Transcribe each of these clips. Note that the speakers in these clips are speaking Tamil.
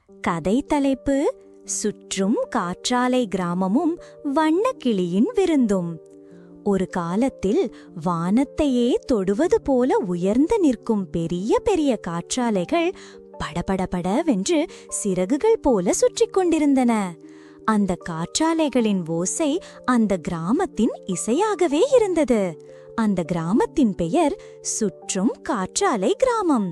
கதை தலைப்பு சுற்றும் காற்றாலை கிராமமும் வண்ணக்கிளியின் விருந்தும். ஒரு காலத்தில் வானத்தையே தொடுவது போல உயர்ந்து நிற்கும் பெரிய பெரிய காற்றாலைகள் படபடபடவென்று சிறகுகள் போல சுற்றிக் கொண்டிருந்தன. அந்த காற்றாலைகளின் ஓசை அந்த கிராமத்தின் இசையாகவே இருந்தது. அந்த கிராமத்தின் பெயர் சுற்றும் காற்றாலை கிராமம்.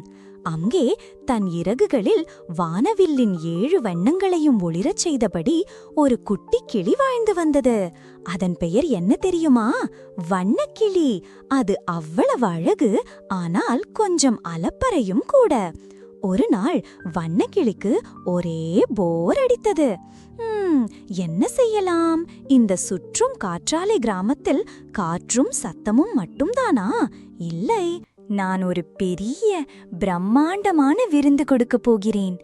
அங்கே தன் இறகுகளில் வானவில்லின் 7 வண்ணங்களையும் ஒளிரச் செய்தபடி ஒரு குட்டி கிளி வாழ்ந்து வந்தது. அதன் பெயர் என்ன தெரியுமா? வண்ணக்கிளி. அது அவ்வளவு அழகு, ஆனால் கொஞ்சம் அலப்பறையும் கூட. ஒரு நாள் வண்ணக்கிளிக்கு ஒரே போர் அடித்தது. என்ன செய்யலாம்? இந்த சுற்றும் காற்றாலை கிராமத்தில் காற்றும் சத்தமும் மட்டும்தானா? இல்லை, நான் ஒரு பெரிய பிரம்மாண்டமான விருந்து கொடுக்க போகிறேன்.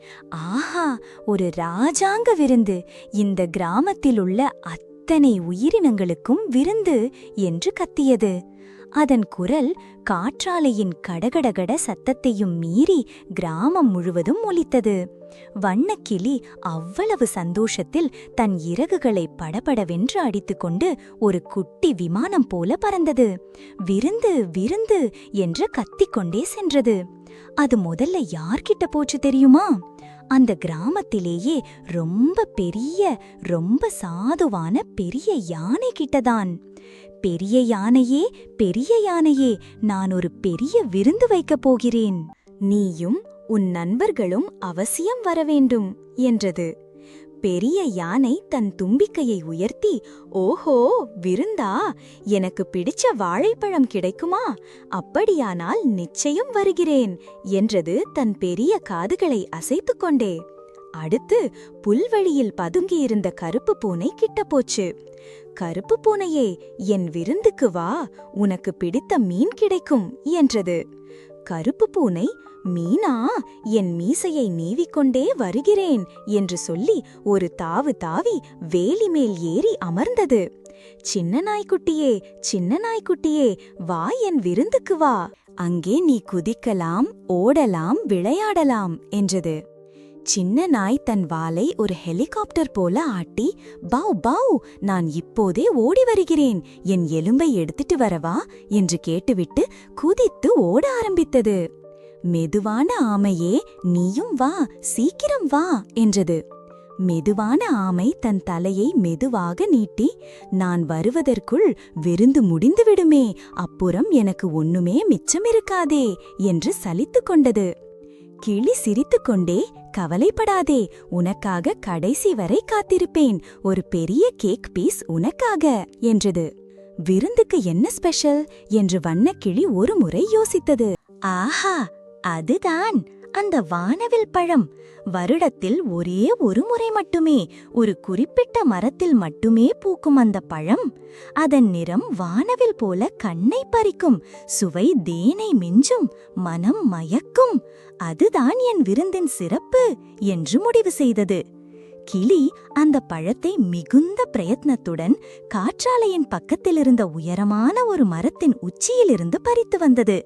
ஆஹா, ஒரு ராஜாங்க விருந்து! இந்த கிராமத்தில் உள்ள அத்தனை உயிரினங்களுக்கும் விருந்து என்று கத்தியது. அதன் குரல் காற்றாலையின் கடகடகட சத்தத்தையும் மீறி கிராமம் முழுவதும் ஒலித்தது. வண்ணக்கிளி அவ்வளவு சந்தோஷத்தில் தன் இறகுகளை படபடவென்று அடித்துக்கொண்டு ஒரு குட்டி விமானம் போல பறந்தது. விருந்து விருந்து என்று கத்திக்கொண்டே சென்றது. அது முதல்ல யார்கிட்ட போச்சு தெரியுமா? அந்த கிராமத்திலேயே ரொம்ப பெரிய, ரொம்ப சாதுவான பெரிய யானை கிட்டதான். பெரிய யானையே, பெரிய யானையே, நான் ஒரு பெரிய விருந்து வைக்கப் போகிறேன். நீயும் உன் நண்பர்களும் அவசியம் வரவேண்டும் என்றது. பெரிய யானை தன் தும்பிக்கையை உயர்த்தி, ஓஹோ, விருந்தா? எனக்கு பிடிச்ச வாழைப்பழம் கிடைக்குமா? அப்படியானால் நிச்சயம் வருகிறேன் என்றது தன் பெரிய காதுகளை அசைத்துக்கொண்டே. அடுத்து புல்வெளியில் பதுங்கியிருந்த கருப்பு பூனை கிட்ட போச்சு. கருப்பு பூனையே, என் விருந்துக்கு வா, உனக்கு பிடித்த மீன் கிடைக்கும் என்றது. கருப்பு பூனை, மீனா? என் மீசையை நீவிக்கொண்டே வருகிறேன் என்று சொல்லி ஒரு தாவு தாவி வேலி மேல் ஏறி அமர்ந்தது. சின்ன நாய்க்குட்டியே, சின்ன நாய்க்குட்டியே, வா, என் விருந்துக்கு வா. அங்கே நீ குதிக்கலாம், ஓடலாம், விளையாடலாம் என்றது. சின்ன நாய் தன் வாலை ஒரு ஹெலிகாப்டர் போல ஆட்டி, பவ் பவ், நான் இப்போதே ஓடி வருகிறேன், என் எலும்பை எடுத்துட்டு வரவா என்று கேட்டுவிட்டு குதித்து ஓட ஆரம்பித்தது. மெதுவான ஆமையே, நீயும் வா, சீக்கிரம் வா என்றது. மெதுவான ஆமை தன் தலையை மெதுவாக நீட்டி, நான் வருவதற்குள் விருந்து முடிந்துவிடுமே, அப்புறம் எனக்கு ஒண்ணுமே மிச்சமிருக்காதே என்று சலித்து கொண்டது. கிளி சிரித்துக்கொண்டே, கவலைப்படாதே, உனக்காக கடைசி வரை காத்திருப்பேன், ஒரு பெரிய கேக் பீஸ் உனக்காக என்றது. விருந்துக்கு என்ன ஸ்பெஷல் என்று வண்ணக்கிளி ஒரு முறை யோசித்தது. ஆஹா, அதுதான் அந்த வானவில் பழம். வருடத்தில் ஒரே ஒரு முறை மட்டுமே ஒரு குறிப்பிட்ட மரத்தில் மட்டுமே பூக்கும் அந்த பழம். அதன் நிறம் வானவில் போல கண்ணை பறிக்கும், சுவை தேனை மிஞ்சும், மனம் மயக்கும். அதுதான் என் விருந்தின் சிறப்பு என்று முடிவு செய்தது. கிளி அந்த பழத்தை மிகுந்த பிரயத்னத்துடன் காற்றாலையின் பக்கத்திலிருந்த உயரமான ஒரு மரத்தின் உச்சியிலிருந்து பறித்து வந்தது.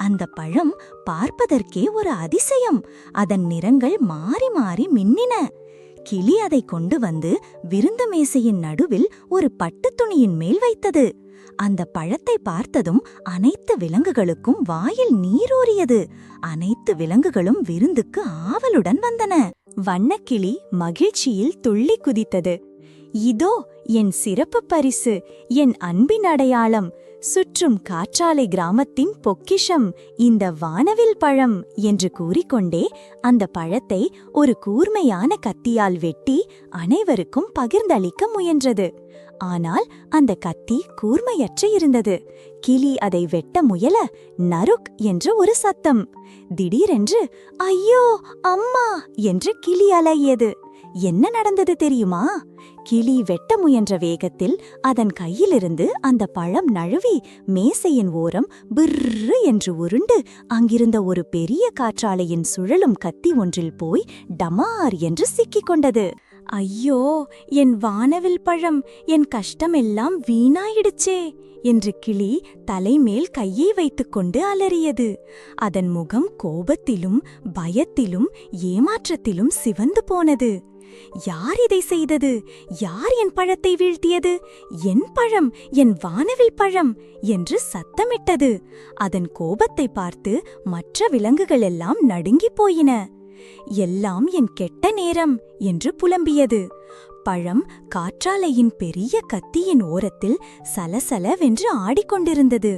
அந்த பழம் பார்ப்பதற்கே ஒரு அதிசயம். அதன் நிறங்கள் மாறி மாறி மின்னின. கிளி அதை கொண்டு வந்து விருந்து மேசையின் நடுவில் ஒரு பட்டுத் துணியின் மேல் வைத்தது. அந்த பழத்தை பார்த்ததும் அனைத்து விலங்குகளுக்கும் வாயில் நீரூறியது. அனைத்து விலங்குகளும் விருந்துக்கு ஆவலுடன் வந்தன. வண்ணக்கிளி மகிழ்ச்சியில் துள்ளி குதித்தது. இதோ என் சிறப்பு பரிசு, என் அன்பின் அடையாளம், சுற்றும் காற்றாலை கிராமத்தின் பொக்கிஷம், இந்த வானவில் பழம் என்று கூறிக்கொண்டே அந்த பழத்தை ஒரு கூர்மையான கத்தியால் வெட்டி அனைவருக்கும் பகிர்ந்தளிக்க முயன்றது. ஆனால் அந்த கத்தி கூர்மையற்று இருந்தது. கிளி அதை வெட்ட முயல நறுக் என்று ஒரு சத்தம். திடீரென்று ஐயோ, அம்மா என்று கிளி அலறியது. என்ன நடந்தது தெரியுமா? கிளி வெட்ட முயன்ற வேகத்தில் அதன் கையிலிருந்து அந்த பழம் நழுவி மேசையின் ஓரம் பிர்ரு என்று உருண்டு அங்கிருந்த ஒரு பெரிய காற்றாலையின் சுழலும் கத்தி ஒன்றில் போய் டமார் என்று சிக்கிக் கொண்டது. ஐயோ, என் வானவில் பழம், என் கஷ்டமெல்லாம் வீணாயிடுச்சே என்று கிளி தலைமேல் கையை வைத்துக்கொண்டு அலறியது. அதன் முகம் கோபத்திலும் பயத்திலும் ஏமாற்றத்திலும் சிவந்து போனது. யார் இதை செய்தது? யார் என் பழத்தை வீழ்த்தியது? என் பழம், என் வானவில் பழம் என்று சத்தமிட்டது. அதன் கோபத்தை பார்த்து மற்ற விலங்குகளெல்லாம் நடுங்கிப் போயின. எல்லாம் என் கெட்ட நேரம் என்று புலம்பியது. பழம் காற்றாலையின் பெரிய கத்தியின் ஓரத்தில் சலசலவென்று ஆடிக்கொண்டிருந்தது.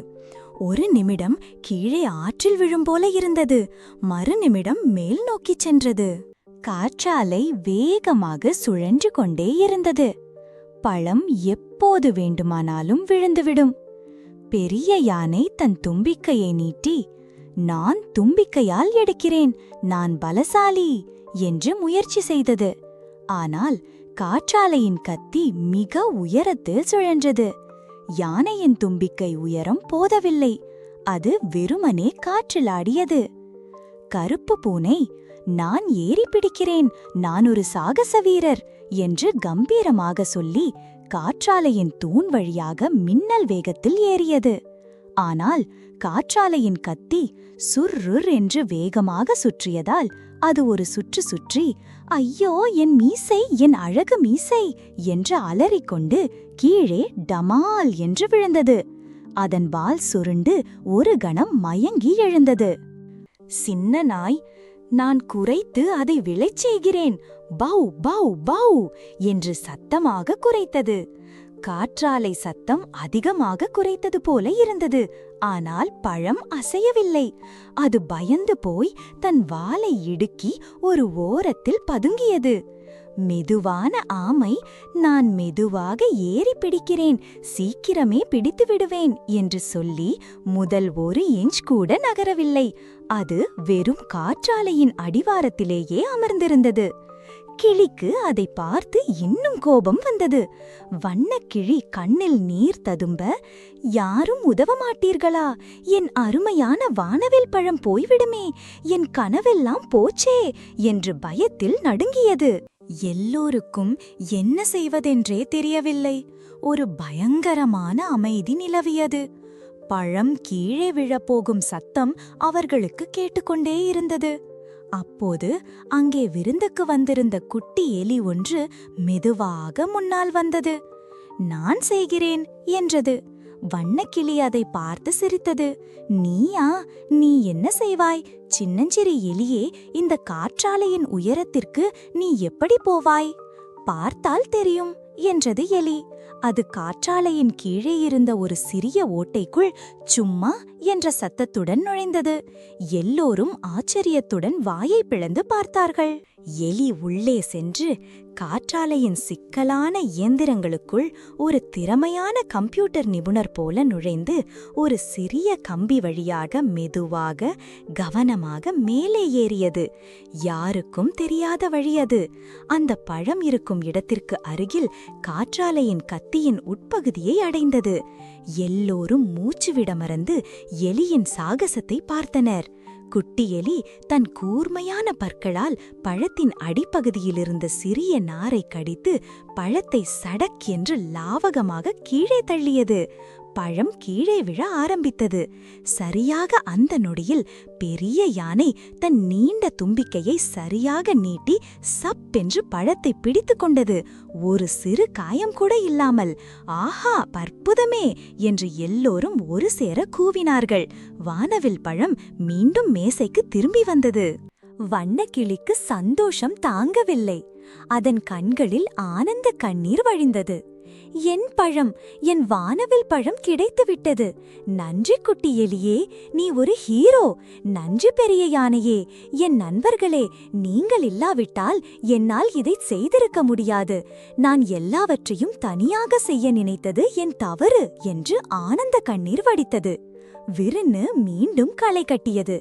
ஒரு நிமிடம் கீழே ஆற்றில் விழும்போல இருந்தது. மறுநிமிடம் மேல் நோக்கிச் சென்றது. காற்றாலை வேகமாக சுழன்று கொண்டே இருந்தது. பழம் எப்போது வேண்டுமானாலும் விழுந்துவிடும். பெரிய யானை தன் தும்பிக்கையை நீட்டி, நான் தும்பிக்கையால் எடுக்கிறேன், நான் பலசாலி என்று முயற்சி செய்தது. ஆனால் காற்றாலையின் கத்தி மிக உயரத்தில் சுழன்றது. யானையின் தும்பிக்கை உயரம் போதவில்லை. அது வெறுமனே காற்றில் ஆடியது. கருப்பு பூனை, நான் ஏறி பிடிக்கிறேன், நான் ஒரு சாகச வீரர் என்று கம்பீரமாக சொல்லி காற்றாலையின் தூண் வழியாக மின்னல் வேகத்தில் ஏறியது. ஆனால் காற்றாலையின் கத்தி சுர்ருர் என்று வேகமாக சுற்றியதால் அது ஒரு சுற்று சுற்றி, ஐயோ என் மீசை, என் அழகு மீசை என்று அலறிக்கொண்டு கீழே டமால் என்று விழுந்தது. அதன் வால் சுருண்டு ஒரு கணம் மயங்கி எழுந்தது. சின்ன நாய், நான் குரைத்து அதை விழச் செய்கிறேன், பௌ பௌ பௌ என்று சத்தமாக குரைத்தது. காற்றாலை சத்தம் அதிகமாக குரைத்தது போல இருந்தது. ஆனால் பழம் அசையவில்லை. அது பயந்து போய் தன் வாலை இடுக்கி ஒரு ஓரத்தில் பதுங்கியது. மெதுவான ஆமை, நான் மெதுவாக ஏறி பிடிக்கிறேன், சீக்கிரமே பிடித்து விடுவேன் என்று சொல்லி முதல் 1 இன்ச் கூட நகரவில்லை. அது வெறும் காற்றாலையின் அடிவாரத்திலேயே அமர்ந்திருந்தது. கிளிக்கு அதை பார்த்து இன்னும் கோபம் வந்தது. வண்ணக்கிளி கண்ணில் நீர் ததும்ப, யாரும் உதவ மாட்டீர்களா? என் அருமையான வானவில் பழம் போய்விடுமே, என் கனவெல்லாம் போச்சே என்று பயத்தில் நடுங்கியது. எல்லோருக்கும் என்ன செய்வதென்றே தெரியவில்லை. ஒரு பயங்கரமான அமைதி நிலவியது. பழம் கீழே விழப்போகும் சத்தம் அவர்களுக்கு கேட்டுக்கொண்டே இருந்தது. அப்போது அங்கே விருந்துக்கு வந்திருந்த குட்டி எலி ஒன்று மெதுவாக முன்னால் வந்தது. நான் செய்கிறேன் என்றது. வண்ணக்கிளி அதை பார்த்து சிரித்தது. நீயா? நீ என்ன செய்வாய்? சின்னஞ்சிறு எலியே, இந்த காற்றாலையின் உயரத்திற்கு நீ எப்படி போவாய்? பார்த்தால் தெரியும் என்றது எலி. அது காற்றாலையின் கீழே இருந்த ஒரு சிறிய ஓட்டைக்குள் சும்மா என்ற சத்தத்துடன் நுழைந்தது. எல்லோரும் ஆச்சரியத்துடன் வாயை பிளந்து பார்த்தார்கள். எலி உள்ளே சென்று காற்றாலையின் சிக்கலான இயந்திரங்களுக்குள் ஒரு திறமையான கம்ப்யூட்டர் நிபுணர் போல நுழைந்து ஒரு சிறிய கம்பி வழியாக மெதுவாக கவனமாக மேலே ஏறியது. யாருக்கும் தெரியாத வழி அது. அந்த பழம் இருக்கும் இடத்திற்கு அருகில் காற்றாலையின் கத்தியின் உட்பகுதியை அடைந்தது. எல்லோரும் மூச்சுவிட மறந்து எலியின் சாகசத்தை பார்த்தனர். குட்டி எலி தன் கூர்மையான பற்களால் பழத்தின் அடிப்பகுதியிலிருந்த சிறிய நாரை கடித்து பழத்தை சடக் என்று லாவகமாக கீழே தள்ளியது. பழம் கீழே விழ ஆரம்பித்தது. சரியாக அந்த நொடியில் பெரிய யானை தன் நீண்ட தும்பிக்கையை சரியாக நீட்டி சப்பென்று பழத்தை பிடித்து கொண்டது. ஒரு சிறு காயம் கூட இல்லாமல். ஆஹா, அற்புதமே என்று எல்லோரும் ஒரு சேர கூவினார்கள். வானவில் பழம் மீண்டும் மேசைக்கு திரும்பி வந்தது. வண்ணக்கிளிக்கு சந்தோஷம் தாங்கவில்லை. அதன் கண்களில் ஆனந்த கண்ணீர் வழிந்தது. என் பழம், என் வானவில் பழம் கிடைத்துவிட்டது. நன்றி குட்டி எலியே, நீ ஒரு ஹீரோ. நன்றி பெரிய யானையே. என் நண்பர்களே, நீங்கள் இல்லாவிட்டால் என்னால் இதை செய்திருக்க முடியாது. நான் எல்லாவற்றையும் தனியாக செய்ய நினைத்தது என் தவறு என்று ஆனந்த கண்ணீர் வடித்தது. விருந்து மீண்டும் களை கட்டியது.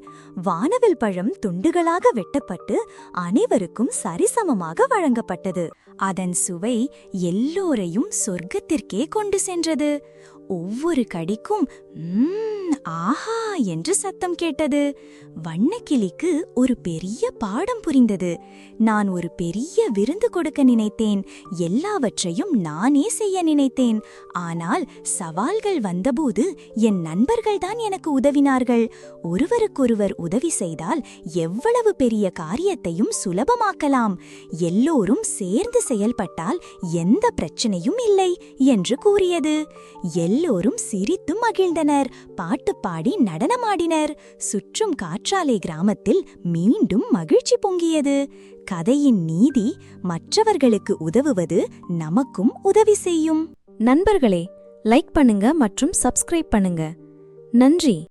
வானவில் பழம் துண்டுகளாக வெட்டப்பட்டு அனைவருக்கும் சரிசமமாக வழங்கப்பட்டது. அதன் சுவை எல்லோரையும் சொர்க்கத்திற்கே கொண்டு சென்றது. ஒவ்வொரு கடிக்கும் ஆஹா என்று சத்தம் கேட்டது. வண்ணக்கிளிக்கு ஒரு பெரிய பாடம் புரிந்தது. நான் ஒரு பெரிய விருந்து கொடுக்க நினைத்தேன், எல்லாவற்றையும் நானே செய்ய நினைத்தேன். ஆனால் சவால்கள் வந்தபோது என் நண்பர்கள்தான் எனக்கு உதவினார்கள். ஒருவருக்கொருவர் உதவி செய்தால் எவ்வளவு பெரிய காரியத்தையும் சுலபமாக்கலாம். எல்லோரும் சேர்ந்து செயல்பட்டால் எந்த பிரச்சனையும் இல்லை என்று கூறியது. எல்லோரும் சிரித்து மகிழ்ந்தனர், பாட்டு பாடி நடனமாடினர். சுற்றும் காற்றாலை கிராமத்தில் மீண்டும் மகிழ்ச்சி பொங்கியது. கதையின் நீதி, மற்றவர்களுக்கு உதவுவது நமக்கும் உதவி செய்யும். நண்பர்களே, லைக் பண்ணுங்க மற்றும் சப்ஸ்கிரைப் பண்ணுங்க. நன்றி.